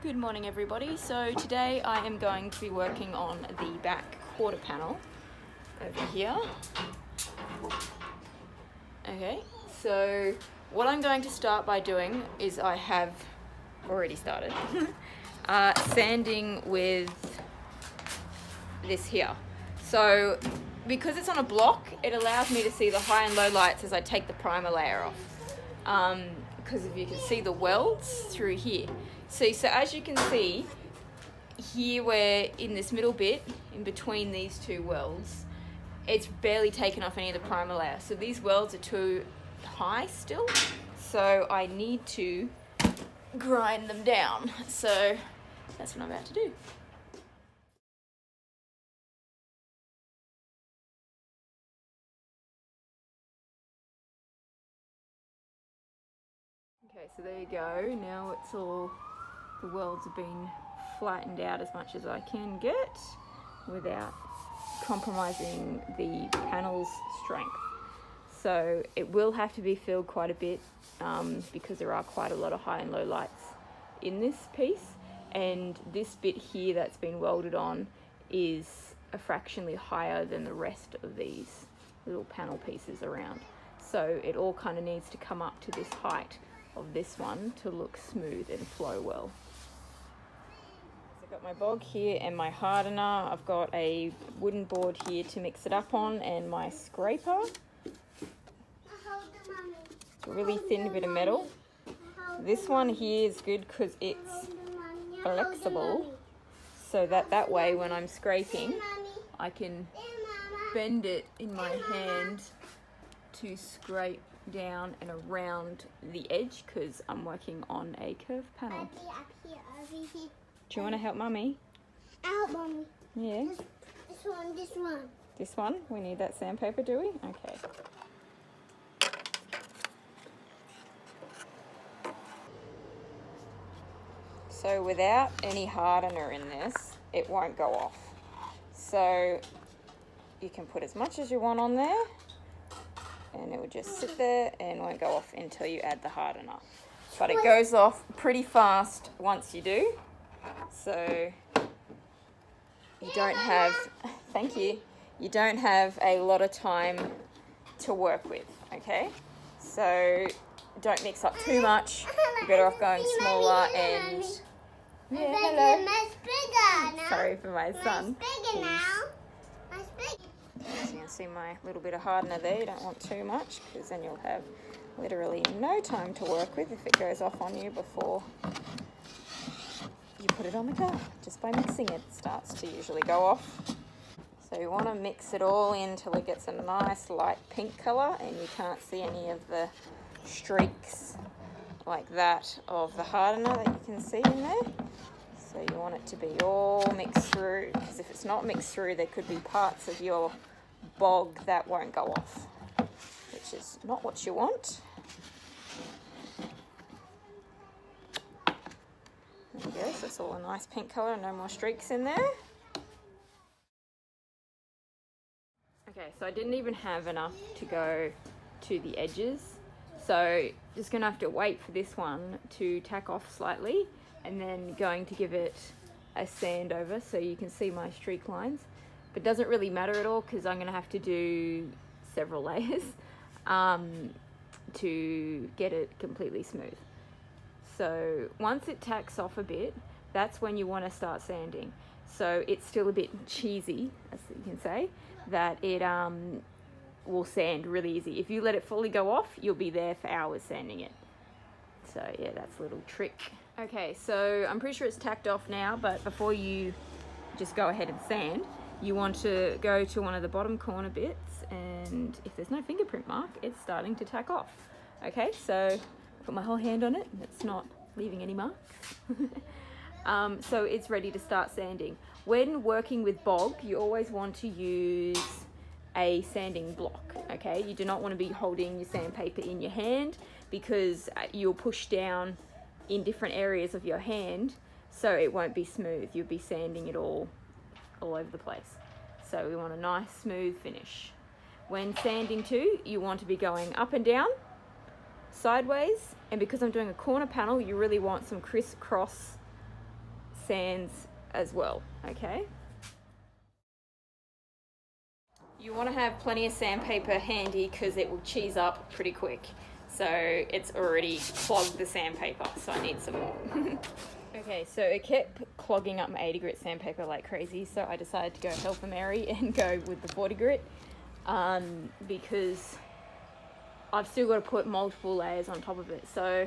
Good morning everybody. So today I am going to be working on the back quarter panel over here. Okay, so what I'm going to start by doing is I have already started sanding with this here. So because it's on a block, it allows me to see the high and low lights as I take the primer layer off. Because if you can see the welds through here. So as you can see, here we're in this middle bit, in between these two welds, it's barely taken off any of the primer layer. So these welds are too high still, so I need to grind them down. So that's what I'm about to do. Okay, so there you go. Now it's all, the welds have been flattened out as much as I can get without compromising the panel's strength. So it will have to be filled quite a bit because there are quite a lot of high and low lights in this piece, and this bit here that's been welded on is a fractionally higher than the rest of these little panel pieces around. So it all kind of needs to come up to this height of this one to look smooth and flow well. So I've got my bog here and my hardener. I've got a wooden board here to mix it up on and my scraper. It's a really thin bit of metal. This one here is good because it's flexible, so that way when I'm scraping I can bend it in my hand to scrape down and around the edge because I'm working on a curved panel. Do you want to help Mummy? I'll help Mummy. Yeah. This one. This one? We need that sandpaper, do we? Okay. So without any hardener in this, it won't go off. So you can put as much as you want on there and it will just sit there and won't go off until you add the hardener. But it goes off pretty fast once you do. So you don't have, thank you, you don't have a lot of time to work with, okay? So don't mix up too much. You're better off going smaller and... Yeah, hello. Sorry for my son. Bigger now. As you can see my little bit of hardener there, you don't want too much because then you'll have literally no time to work with if it goes off on you before you put it on the car. Just by mixing it starts to usually go off. So you want to mix it all in till it gets a nice light pink colour and you can't see any of the streaks like that of the hardener that you can see in there. So you want it to be all mixed through, because if it's not mixed through there could be parts of your bog that won't go off, which is not what you want. There we go, so it's all a nice pink colour and no more streaks in there. Okay, so I didn't even have enough to go to the edges, so just going to have to wait for this one to tack off slightly and then going to give it a sand over so you can see my streak lines. But it doesn't really matter at all because I'm going to have to do several layers to get it completely smooth. So once it tacks off a bit, that's when you want to start sanding. So it's still a bit cheesy, as you can say, that it will sand really easy. If you let it fully go off, you'll be there for hours sanding it. So yeah, that's a little trick. Okay, so I'm pretty sure it's tacked off now, but before you just go ahead and sand, you want to go to one of the bottom corner bits, and if there's no fingerprint mark, it's starting to tack off. Okay, so put my whole hand on it and it's not leaving any marks. So it's ready to start sanding. When working with bog, you always want to use a sanding block, okay? You do not want to be holding your sandpaper in your hand because you'll push down in different areas of your hand, so it won't be smooth. You'll be sanding it all over the place. So we want a nice smooth finish. When sanding too, you want to be going up and down, sideways, and because I'm doing a corner panel, you really want some crisscross sands as well, okay? You want to have plenty of sandpaper handy because it will cheese up pretty quick. So it's already clogged the sandpaper, so I need some more. Okay, so it kept clogging up my 80 grit sandpaper like crazy, so I decided to go help a Mary and go with the 40 grit because I've still got to put multiple layers on top of it. So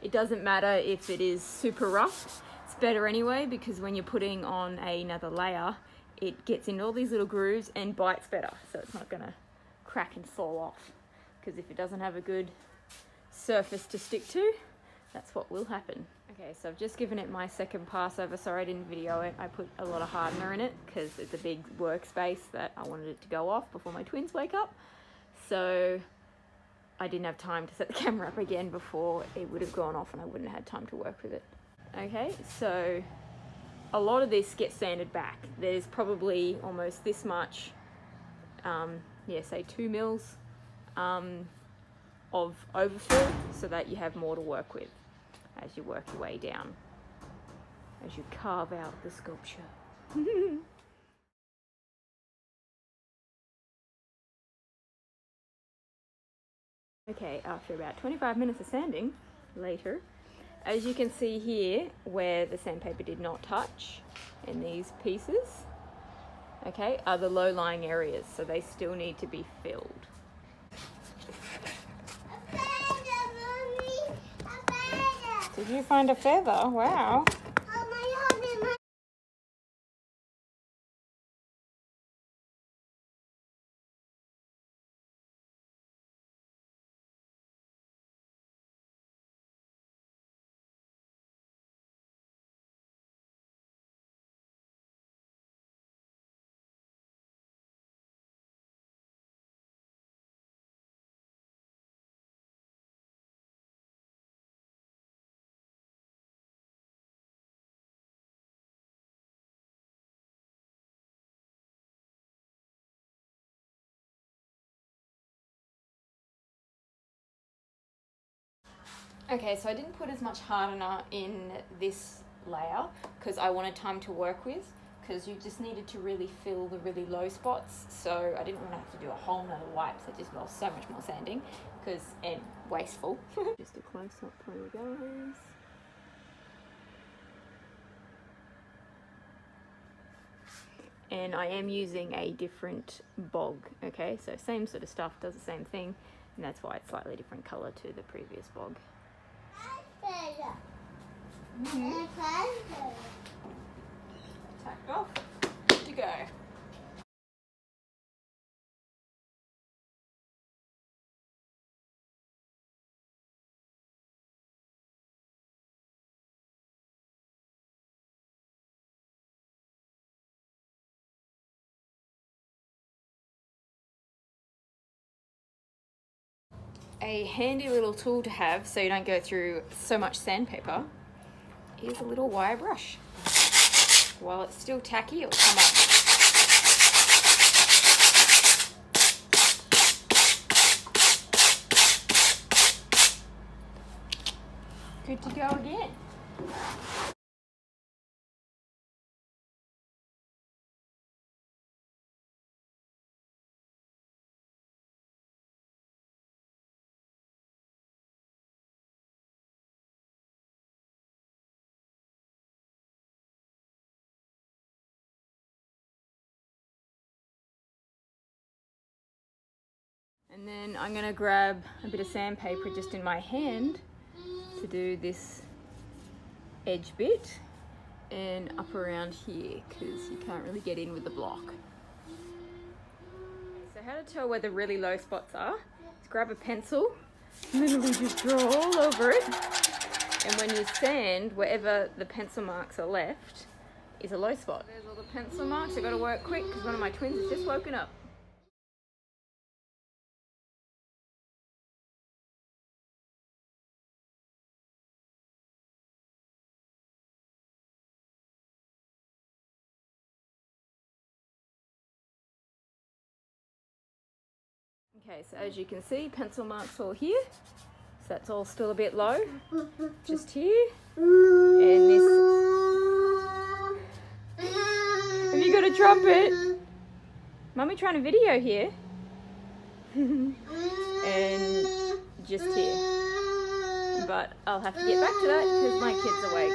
it doesn't matter if it is super rough, it's better anyway because when you're putting on another layer, it gets into all these little grooves and bites better, so it's not gonna crack and fall off. Because if it doesn't have a good surface to stick to, that's what will happen. Okay, so I've just given it my second pass over. Sorry I didn't video it. I put a lot of hardener in it because it's a big workspace that I wanted it to go off before my twins wake up. So I didn't have time to set the camera up again before it would have gone off and I wouldn't have had time to work with it. Okay, so a lot of this gets sanded back. There's probably almost this much, say 2 mils of overfill so that you have more to work with as you work your way down, as you carve out the sculpture. Okay, after about 25 minutes of sanding later, as you can see here where the sandpaper did not touch in these pieces, okay, are the low-lying areas, so they still need to be filled. Did you find a feather? Wow. Okay, so I didn't put as much hardener in this layer because I wanted time to work with, because you just needed to really fill the really low spots, so I didn't want to have to do a whole nother wipe that just involves so much more sanding and wasteful. Just a close up for you guys. And I am using a different bog, okay, so same sort of stuff, does the same thing, and that's why it's slightly different colour to the previous bog. Tacked off, good to go. A handy little tool to have so you don't go through so much sandpaper is a little wire brush. While it's still tacky, it'll come up. Good to go again. And then I'm going to grab a bit of sandpaper just in my hand to do this edge bit and up around here because you can't really get in with the block. So how to tell where the really low spots are is grab a pencil, literally just draw all over it, and when you sand, wherever the pencil marks are left is a low spot. There's all the pencil marks. I've got to work quick because one of my twins has just woken up. Okay, so as you can see, pencil marks all here, so that's all still a bit low, just here, and this got a trumpet. Mummy trying to video here. And just here. But I'll have to get back to that because my kid's awake.